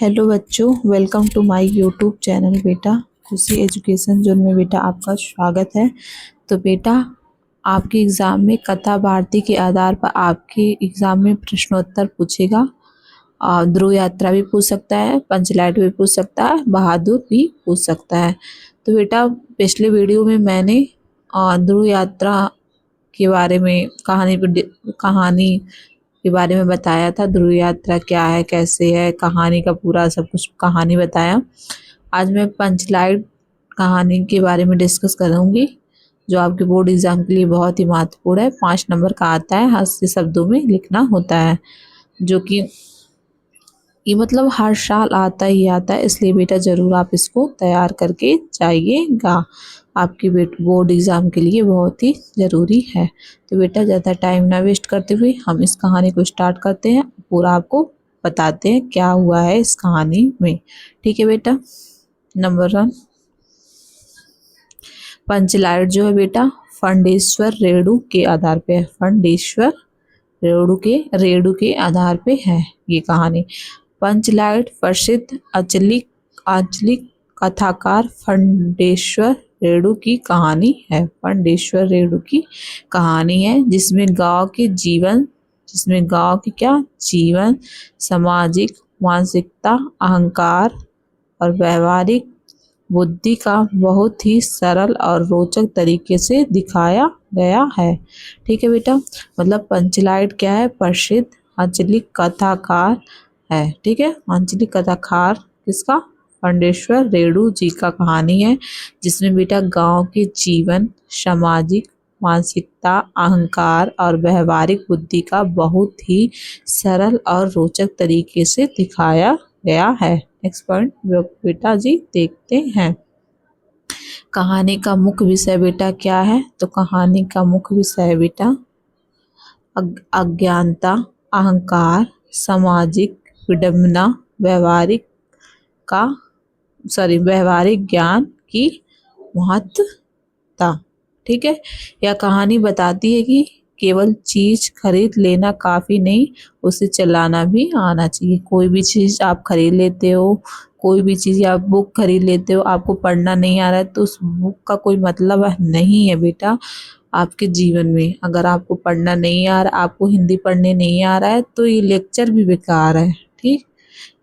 Hello बच्चों, welcome to my YouTube channel. बेटा Khushi education zone में बेटा आपका स्वागत है। तो बेटा आपके एग्ज़ाम में कथा भारती के आधार पर आपके एग्ज़ाम में प्रश्नोत्तर पूछेगा। ध्रुव यात्रा भी पूछ सकता है, पंचलाइट भी पूछ सकता है, बहादुर भी पूछ सकता है। तो बेटा पिछले वीडियो में मैंने ध्रुव यात्रा के बारे में कहानी के बारे में बताया था। ध्रुव यात्रा क्या है, कैसे है, कहानी का पूरा सब कुछ कहानी बताया। आज मैं पंचलाइट कहानी के बारे में डिस्कस करूंगी, जो आपके बोर्ड एग्जाम के लिए बहुत ही महत्वपूर्ण है। 5 नंबर का आता है, 80 शब्दों में लिखना होता है, जो कि ये मतलब हर साल आता ही आता है। इसलिए बेटा ज़रूर आप इसको तैयार करके जाइएगा, आपकी बोर्ड एग्ज़ाम के लिए बहुत ही ज़रूरी है। तो बेटा ज़्यादा टाइम ना वेस्ट करते हुए हम इस कहानी को स्टार्ट करते हैं, पूरा आपको बताते हैं क्या हुआ है इस कहानी में। ठीक है बेटा। नंबर 1, पंचलाइट जो है बेटा फंडेश्वर रेणु के आधार पे है। फंडेश्वर रेणु के आधार पे है ये कहानी। पंचलाइट प्रसिद्ध आंचलिक कथाकार फंडेश्वर रेणु की कहानी है। फंडेश्वर रेणु की कहानी है जिसमें गांव के जीवन, सामाजिक मानसिकता, अहंकार और व्यवहारिक बुद्धि का बहुत ही सरल और रोचक तरीके से दिखाया गया है। ठीक है बेटा। मतलब पंचलाइट क्या है, प्रसिद्ध आंचलिक कथाकार है। ठीक है, आंचलिक कथाकार किसका, फंडेश्वर रेणु जी का कहानी है, जिसमें बेटा गांव के जीवन, सामाजिक मानसिकता, अहंकार और व्यवहारिक बुद्धि का बहुत ही सरल और रोचक तरीके से दिखाया गया है। नेक्स्ट पॉइंट बेटा जी देखते हैं। कहानी का मुख्य विषय बेटा क्या है, तो कहानी का मुख्य विषय है बेटा अज्ञानता, अहंकार, सामाजिक विडंबना, व्यवहारिक ज्ञान की महत्वता। ठीक है, यह कहानी बताती है कि केवल चीज खरीद लेना काफी नहीं, उसे चलाना भी आना चाहिए। कोई भी चीज आप खरीद लेते हो, कोई भी चीज आप बुक खरीद लेते हो, आपको पढ़ना नहीं आ रहा है तो उस बुक का कोई मतलब नहीं है बेटा। आपके जीवन में अगर आपको पढ़ना नहीं आ रहा, आपको हिंदी पढ़ने नहीं आ रहा है, तो ये लेक्चर भी बेकार है। ठीक,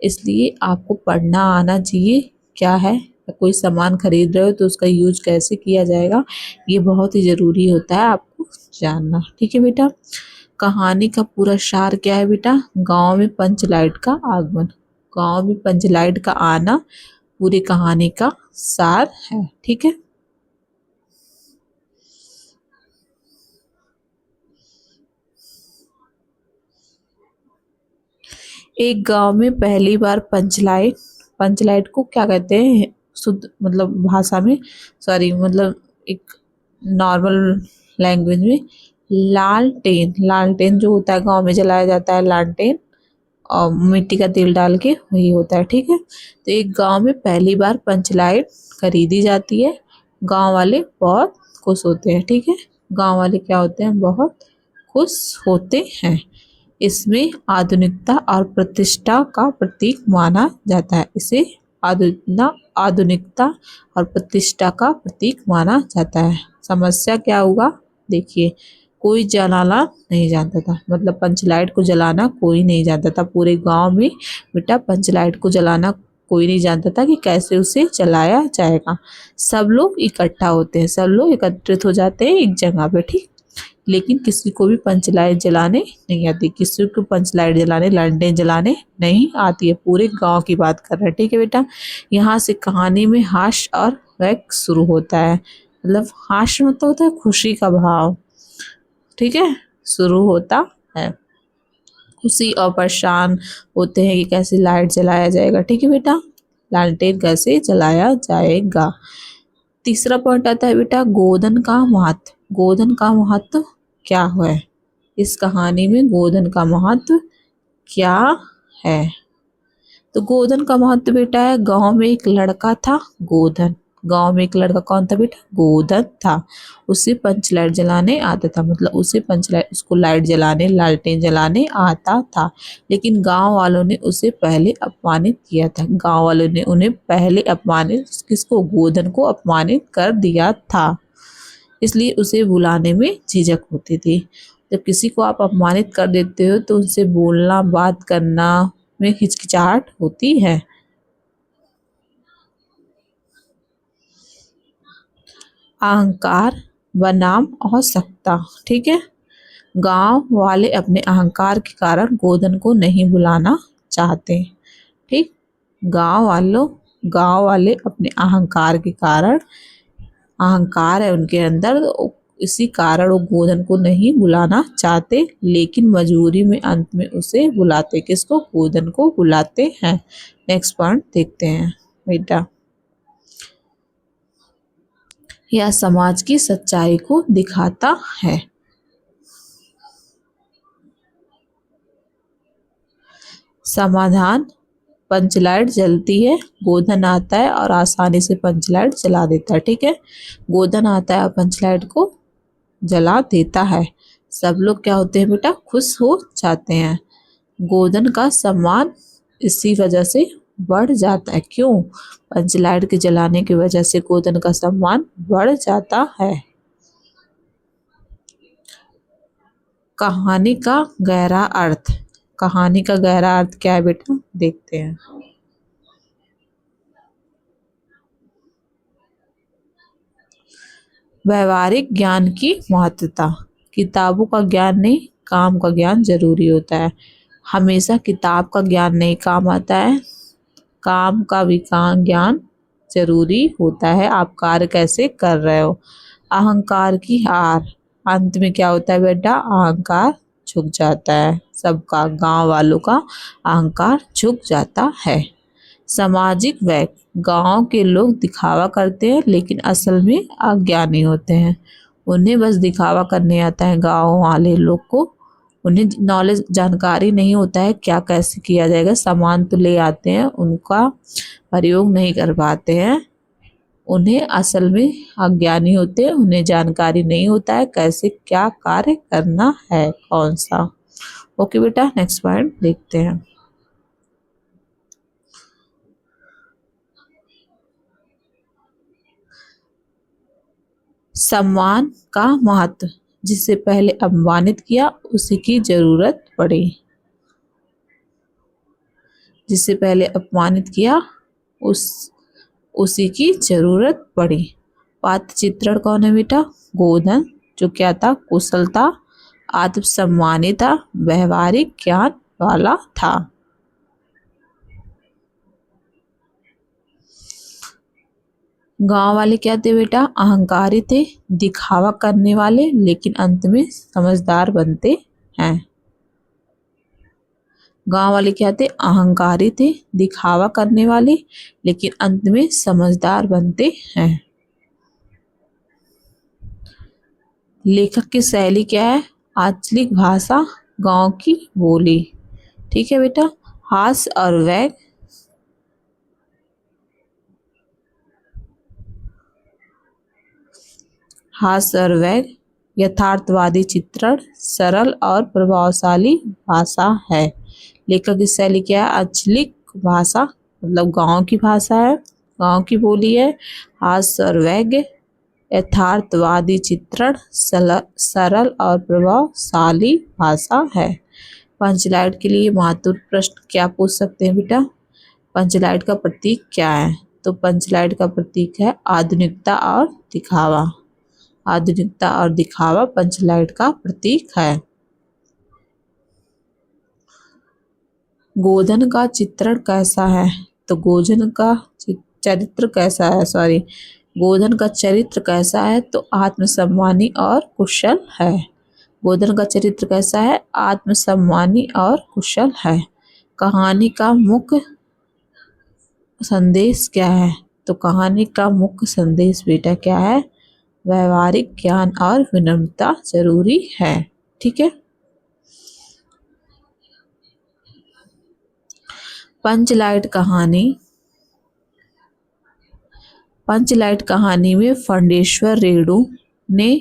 इसलिए आपको पढ़ना आना चाहिए। क्या है, कोई सामान खरीद रहे हो तो उसका यूज कैसे किया जाएगा, ये बहुत ही ज़रूरी होता है आपको जानना। ठीक है बेटा। कहानी का पूरा सार क्या है बेटा, गांव में पंचलाइट का आगमन, गांव में पंचलाइट का आना पूरी कहानी का सार है। ठीक है। एक गांव में पहली बार पंचलाइट को क्या कहते हैं शुद्ध मतलब भाषा में, मतलब एक नॉर्मल लैंग्वेज में लालटेन जो होता है गांव में जलाया जाता है, लालटेन और मिट्टी का तेल डाल के वही होता है। ठीक है। तो एक गांव में पहली बार पंचलाइट खरीदी जाती है, गांव वाले बहुत खुश होते हैं। ठीक है, गांव वाले क्या होते हैं, बहुत खुश होते हैं। इसमें आधुनिकता और प्रतिष्ठा का प्रतीक माना जाता है। इसे आधुनिकता और प्रतिष्ठा का प्रतीक माना जाता है। समस्या क्या हुआ, देखिए, कोई जलाना नहीं जानता था, मतलब पंचलाइट को जलाना कोई नहीं जानता था पूरे गांव में। बेटा पंचलाइट को जलाना कोई नहीं जानता था कि कैसे उसे जलाया जाएगा। सब लोग इकट्ठा होते हैं, सब लोग एकत्रित हो जाते हैं एक जगह पे। ठीक, लेकिन किसी को भी पंचलाइट जलाने नहीं आती, किसी को पंचलाइट जलाने, लैंटेन जलाने नहीं आती है। पूरे गांव की बात कर रहे हैं। ठीक है बेटा। यहाँ से कहानी में हास्य और वैक शुरू होता है। मतलब हास्य मतलब होता है खुशी का भाव। ठीक है, शुरू होता है। खुशी और परेशान होते हैं कि कैसे लाइट जलाया जाएगा। ठीक है बेटा, लालटेन कैसे जलाया जाएगा। तीसरा पॉइंट आता है बेटा गोधन का महत्व। गोधन का महत्व क्या है, इस कहानी में गोधन का महत्व क्या है। तो गोधन का महत्व बेटा है, गांव में एक लड़का था गोधन। गांव में एक लड़का कौन था बेटा? गोधन था। उसे पंच लाइट जलाने आता था, मतलब उसे पंच लाइट, उसको लाइट जलाने, लालटेन जलाने आता था। लेकिन गांव वालों ने उसे पहले अपमानित किया था। गांव वालों ने उन्हें पहले अपमानित, किसको? गोधन को अपमानित कर दिया था। इसलिए उसे बुलाने में झिझक होती थी। जब किसी को आप अपमानित कर देते हो तो उनसे बोलना, बात करना में हिचकिचाहट होती है। अहंकार बनाम आवश्यकता। ठीक है, गांव वाले अपने अहंकार के कारण गोधन को नहीं बुलाना चाहते। ठीक, गांव वाले अपने अहंकार के कारण, अहंकार है उनके अंदर, इसी कारण वो गोधन को नहीं बुलाना चाहते, लेकिन मजबूरी में अंत में उसे बुलाते। किसको? गोधन को बुलाते हैं। नेक्स्ट पॉइंट देखते हैं बेटा। यह समाज की सच्चाई को दिखाता है। समाधान, पंचलाइट जलती है, गोधन आता है और आसानी से पंचलाइट जला देता है। ठीक है, गोधन आता है और पंचलाइट को जला देता है। सब लोग क्या होते हैं बेटा? खुश हो जाते हैं। गोधन का सम्मान इसी वजह से बढ़ जाता है। क्यों? पंचलाइट के जलाने की वजह से गोधन का सम्मान बढ़ जाता है। कहानी का गहरा अर्थ। कहानी का गहरा अर्थ क्या है बेटा? देखते हैं। व्यवहारिक ज्ञान की महत्वता। किताबों का ज्ञान नहीं, काम का ज्ञान जरूरी होता है। हमेशा किताब का ज्ञान नहीं काम आता है, काम का भी ज्ञान जरूरी होता है। आप कार्य कैसे कर रहे हो। अहंकार की हार। अंत में क्या होता है बेटा? अहंकार झुक जाता है। सबका, गांव वालों का अहंकार झुक जाता है। सामाजिक वैर। गांव के लोग दिखावा करते हैं लेकिन असल में अज्ञानी होते हैं। उन्हें बस दिखावा करने आता है। गांव वाले लोग को, उन्हें नॉलेज, जानकारी नहीं होता है क्या कैसे किया जाएगा। सामान तो ले आते हैं, उनका प्रयोग नहीं कर पाते हैं। उन्हें असल में अज्ञानी होते हैं, उन्हें जानकारी नहीं होता है कैसे क्या कार्य करना है, कौन सा। ओके बेटा, नेक्स्ट पॉइंट देखते हैं। सम्मान का महत्व। जिसे पहले अपमानित किया उसी की जरूरत पड़ी। जिसे पहले अपमानित किया उसी की जरूरत पड़ी। पात्र चित्रण कौन है बेटा? गोधन, जो क्या था? कुशल था, आत्मसम्मानी था, व्यवहारिक ज्ञान वाला था। गांव वाले क्या थे बेटा? अहंकारी थे, दिखावा करने वाले, लेकिन अंत में समझदार बनते हैं। गांव वाले क्या थे? अहंकारी थे, दिखावा करने वाले, लेकिन अंत में समझदार बनते हैं। लेखक की शैली क्या है? आंचलिक भाषा, गांव की बोली। ठीक है बेटा। हास्य और व्यंग। हास्य और व्यंग, यथार्थवादी चित्रण, सरल और प्रभावशाली भाषा है। लेखक की शैली क्या है? आंचलिक भाषा, मतलब गांव की भाषा है, गांव की बोली है। हास्य और व्यंग्य, यथार्थवादी चित्रण, सरल और प्रभावशाली भाषा है। पंचलाइट के लिए महत्वपूर्ण प्रश्न क्या पूछ सकते हैं बेटा? पंचलाइट का प्रतीक क्या है? तो पंचलाइट का प्रतीक है आधुनिकता और दिखावा। आधुनिकता और दिखावा पंचलाइट का प्रतीक है। गोधन का चित्रण कैसा है? तो गोधन का चरित्र कैसा है? सॉरी, गोधन का चरित्र कैसा है? तो आत्मसम्मानी और कुशल है। गोधन का चरित्र कैसा है? आत्मसम्मानी और कुशल है। कहानी का मुख्य संदेश क्या है? तो कहानी का मुख्य संदेश बेटा क्या है? व्यवहारिक ज्ञान और विनम्रता जरूरी है। ठीक है। पंचलाइट कहानी। पंचलाइट कहानी में फंडेश्वर रेणु ने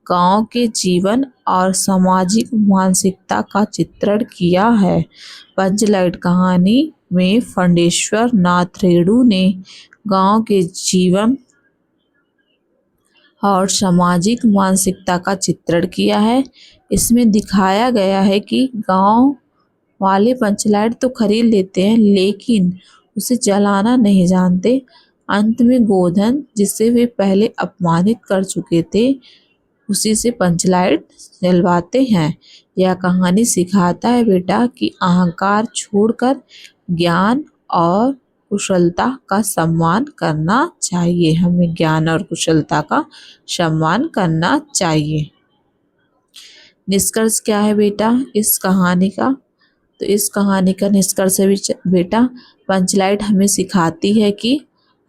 गांव के जीवन और सामाजिक मानसिकता का चित्रण किया है। पंचलाइट कहानी में फंडेश्वर नाथ रेणु ने गांव के जीवन और सामाजिक मानसिकता का चित्रण किया है। इसमें दिखाया गया है कि गांव वाले पंचलाइट तो खरीद लेते हैं लेकिन उसे जलाना नहीं जानते। अंत में गोधन, जिसे वे पहले अपमानित कर चुके थे, उसी से पंचलाइट जलवाते हैं। यह कहानी सिखाता है बेटा कि अहंकार छोड़कर ज्ञान और कुशलता का सम्मान करना चाहिए। हमें ज्ञान और कुशलता का सम्मान करना चाहिए। निष्कर्ष क्या है बेटा इस कहानी का? तो इस कहानी का निष्कर्ष है बेटा, पंचलाइट हमें सिखाती है कि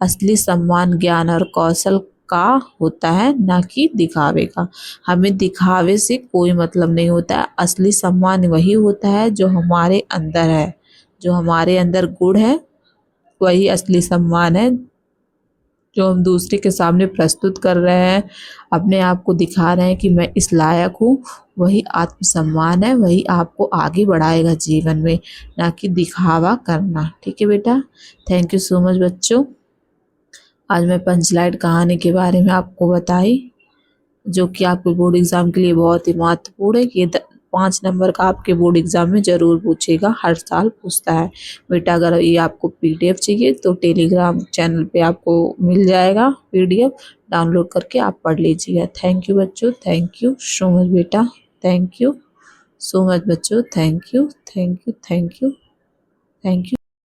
असली सम्मान ज्ञान और कौशल का होता है, ना कि दिखावे का। हमें दिखावे से कोई मतलब नहीं होता है। असली सम्मान वही होता है जो हमारे अंदर है, जो हमारे अंदर गुण है, वही असली सम्मान है। जो हम दूसरे के सामने प्रस्तुत कर रहे हैं, अपने आप को दिखा रहे हैं कि मैं इस लायक हूँ, वही आत्मसम्मान है, वही आपको आगे बढ़ाएगा जीवन में, ना कि दिखावा करना। ठीक है बेटा, थैंक यू सो मच बच्चों। आज मैं पंचलाइट कहानी के बारे में आपको बताई, जो कि आपके बोर्ड एग्जाम के लिए बहुत ही महत्वपूर्ण है। ये 5 नंबर का आपके बोर्ड एग्जाम में जरूर पूछेगा, हर साल पूछता है बेटा। अगर ये आपको पीडीएफ चाहिए तो टेलीग्राम चैनल पे आपको मिल जाएगा, पीडीएफ डाउनलोड करके आप पढ़ लीजिएगा। थैंक यू बच्चों, थैंक यू सो मच बेटा, थैंक यू सो मच बच्चों, thank you, thank you, thank you, thank you.